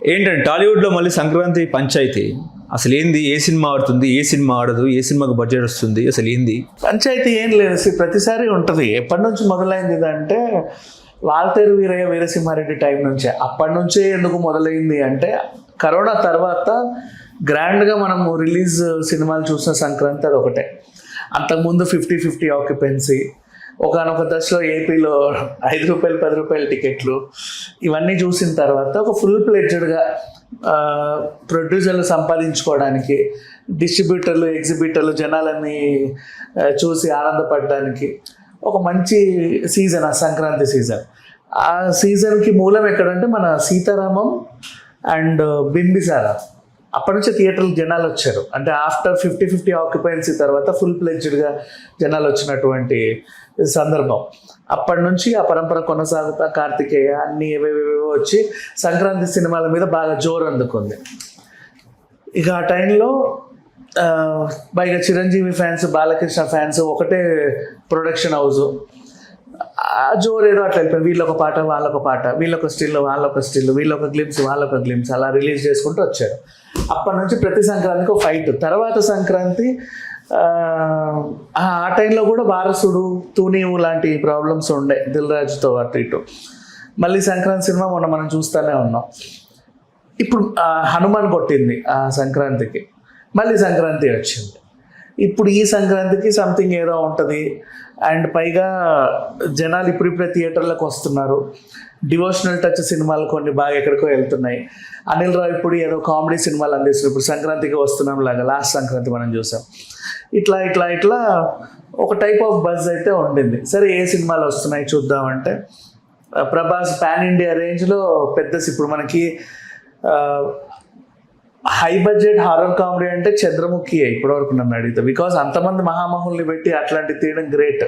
ఏంటంటే టాలీవుడ్లో మళ్ళీ సంక్రాంతి పంచాయతీ అసలు ఏంది? ఏ సినిమా ఆడుతుంది, ఏ సినిమా ఆడదు, ఏ సినిమాకి బడ్జెట్ వస్తుంది, అసలు ఏంది పంచాయతీ? ఏం లేదు, ప్రతిసారి ఉంటుంది. ఎప్పటి నుంచి మొదలైంది అంటే వాల్తేరు వీరయ్య వీరసింహారెడ్డి టైం నుంచే. అప్పటి నుంచే ఎందుకు మొదలైంది అంటే కరోనా తర్వాత గ్రాండ్గా మనము రిలీజ్ సినిమాలు చూసిన సంక్రాంతి అది ఒకటే. అంతకుముందు 50-50 ఆక్యుపెన్సీ, ఒకనొక దశలో ఏపీలో ₹5 ₹10 టికెట్లు, ఇవన్నీ చూసిన తర్వాత ఒక ఫుల్ ప్లెడ్జ్డ్గా ప్రొడ్యూసర్లు సంపాదించుకోవడానికి, డిస్ట్రిబ్యూటర్లు ఎగ్జిబిటర్లు జనాలన్నీ చూసి ఆనందపడడానికి ఒక మంచి సీజన్ ఆ సంక్రాంతి సీజన్. ఆ సీజన్కి మూలం ఎక్కడంటే మన సీతారామం అండ్ బింబిసారా. అప్పటి నుంచే థియేటర్లకు జనాలు వచ్చారు. అంటే ఆఫ్టర్ 50-50 ఆక్యుపెన్సీ తర్వాత ఫుల్ ప్లెడ్జ్డ్గా జనాలు వచ్చినటువంటి సందర్భం. అప్పటి నుంచి ఆ పరంపర కొనసాగుతా కార్తికేయ అన్నీ ఏవేవేవో వచ్చి సంక్రాంతి సినిమాల మీద బాగా జోరు అందుకుంది. ఇక ఆ టైంలో పైగా చిరంజీవి ఫ్యాన్స్, బాలకృష్ణ ఫ్యాన్స్, ఒకటే ప్రొడక్షన్ హౌస్. ఆ జోరు ఏదో అట్లా వెళ్ళిపోయింది. వీళ్ళొక పాట వాళ్ళొక పాట, వీళ్ళొక స్టిల్ వాళ్ళొక స్టిల్, వీళ్ళొక గ్లిమ్స్ వాళ్ళొక గ్లిమ్స్, అలా రిలీజ్ చేసుకుంటూ వచ్చారు. అప్పటి నుంచి ప్రతి సంక్రాంతికి ఒక ఫైట్. తర్వాత సంక్రాంతి ఆ టైంలో కూడా వారసుడు, తూనీవు లాంటి ప్రాబ్లమ్స్ ఉండే దిల్ రాజుతో అటు ఇటు. మళ్ళీ సంక్రాంతి సినిమా మొన్న మనం చూస్తూనే ఉన్నాం. ఇప్పుడు హనుమాన్ కొట్టింది ఆ సంక్రాంతికి, మళ్ళీ సంక్రాంతి వచ్చింది. ఇప్పుడు ఈ సంక్రాంతికి సంథింగ్ ఏదో ఉంటుంది. అండ్ పైగా జనాలు ఇప్పుడిప్పుడే థియేటర్లకు వస్తున్నారు. డివోషనల్ టచ్ సినిమాలు కొన్ని బాగా ఎక్కడికో వెళ్తున్నాయి. అనిల్ రావిపూడి ఏదో కామెడీ సినిమాలు అందిస్తున్నారు. ఇప్పుడు సంక్రాంతికి వస్తున్నాం లాగా, లాస్ట్ సంక్రాంతి మనం చూసాం. ఇట్లా ఇట్లా ఇట్లా ఒక టైప్ ఆఫ్ బజ్ అయితే ఉండింది. సరే, ఏ సినిమాలు వస్తున్నాయి చూద్దామంటే ప్రభాస్ పాన్ ఇండియా రేంజ్లో పెద్ద, ఇప్పుడు మనకి హై బడ్జెట్ హారర్ కామెడీ అంటే చంద్రముఖి ఇప్పటివరకు నన్ను అడిగితే. బికాజ్ అంతమంది మహామహుల్ని పెట్టి అట్లాంటి తీయడం గ్రేట్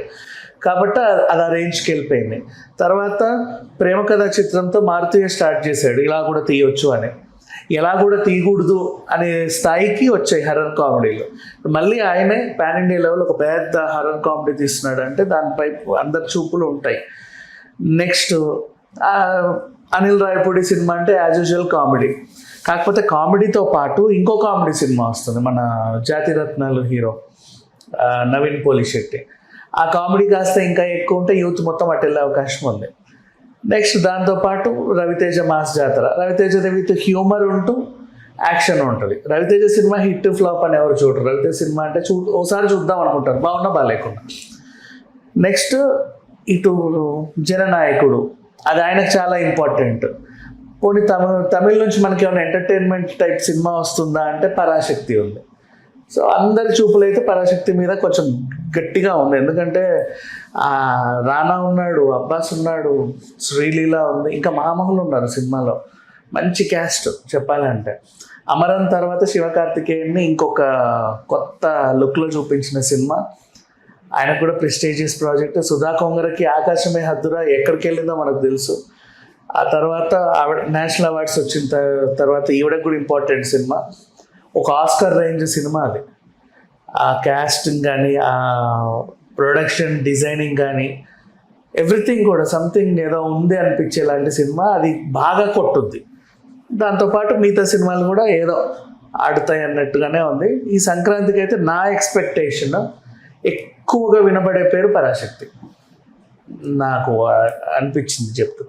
కాబట్టి అది ఆ రేంజ్కి వెళ్ళిపోయింది. తర్వాత ప్రేమ కథా చిత్రంతో మారుతీయ స్టార్ట్ చేశాడు, ఇలా కూడా తీయొచ్చు అని. ఎలా కూడా తీయకూడదు అనే స్థాయికి వచ్చాయి హర్రర్ కామెడీలు. మళ్ళీ ఆయనే పాన్ ఇండియా లెవెల్ ఒక పెద్ద హర్రర్ కామెడీ తీస్తున్నాడు అంటే దానిపై అందరి చూపులు ఉంటాయి. నెక్స్ట్ అనిల్ రావిపూడి సినిమా అంటే యాజ్ యూజువల్ కామెడీ. కాకపోతే కామెడీతో పాటు ఇంకో కామెడీ సినిమా వస్తుంది, మన జాతిరత్నాలు హీరో నవీన్ పోలిశెట్టి. ఆ కామెడీ కాస్త ఇంకా ఎక్కువ ఉంటే యూత్ మొత్తం అటు వెళ్ళే అవకాశం ఉంది. నెక్స్ట్ దాంతోపాటు రవితేజ మాస్ జాతర. రవితేజ విత్ హ్యూమర్ ఉంటూ యాక్షన్ ఉంటుంది. రవితేజ సినిమా హిట్ ఫ్లాప్ అని ఎవరు చూడరు. రవితేజ సినిమా అంటే ఓసారి చూద్దాం అనుకుంటారు, బాగున్నా బాగాలేకుండా. నెక్స్ట్ ఇటు జననాయకుడు, అది ఆయనకు చాలా ఇంపార్టెంట్. పోనీ తమిళ నుంచి మనకి ఏమైనా ఎంటర్టైన్మెంట్ టైప్ సినిమా వస్తుందా అంటే పరాశక్తి ఉంది. సో అందరి చూపులు అయితే పరాశక్తి మీద కొంచెం గట్టిగా ఉంది. ఎందుకంటే రానా ఉన్నాడు, అబ్బాస్ ఉన్నాడు, శ్రీలీల ఉంది, ఇంకా మహామహులు ఉన్నారు సినిమాలో. మంచి క్యాస్ట్ చెప్పాలంటే. అమరన్ తర్వాత శివకార్తికేయన్ని ఇంకొక కొత్త లుక్లో చూపించిన సినిమా. ఆయనకు కూడా ప్రెస్టీజియస్ ప్రాజెక్ట్. సుధా కొంగరకి ఆకాశమే హద్దురా ఎక్కడికి వెళ్ళిందో మనకు తెలుసు. ఆ తర్వాత ఆవిడ నేషనల్ అవార్డ్స్ వచ్చిన తర్వాత ఈవిడకి కూడా ఇంపార్టెంట్ సినిమా, ఒక ఆస్కర్ రేంజ్ సినిమా అది. ఆ క్యాస్టింగ్ కానీ, ఆ ప్రొడక్షన్ డిజైనింగ్ కానీ, ఎవ్రీథింగ్ కూడా సంథింగ్ ఏదో ఉంది అనిపించేలాంటి సినిమా. అది బాగా కొట్టుద్ది. దాంతోపాటు మిగతా సినిమాలు కూడా ఏదో ఆడుతాయి అన్నట్టుగానే ఉంది. ఈ సంక్రాంతికి అయితే నా ఎక్స్పెక్టేషన్ ఎక్కువగా వినబడే పేరు పరాశక్తి నాకు అనిపించింది చెప్తున్నా.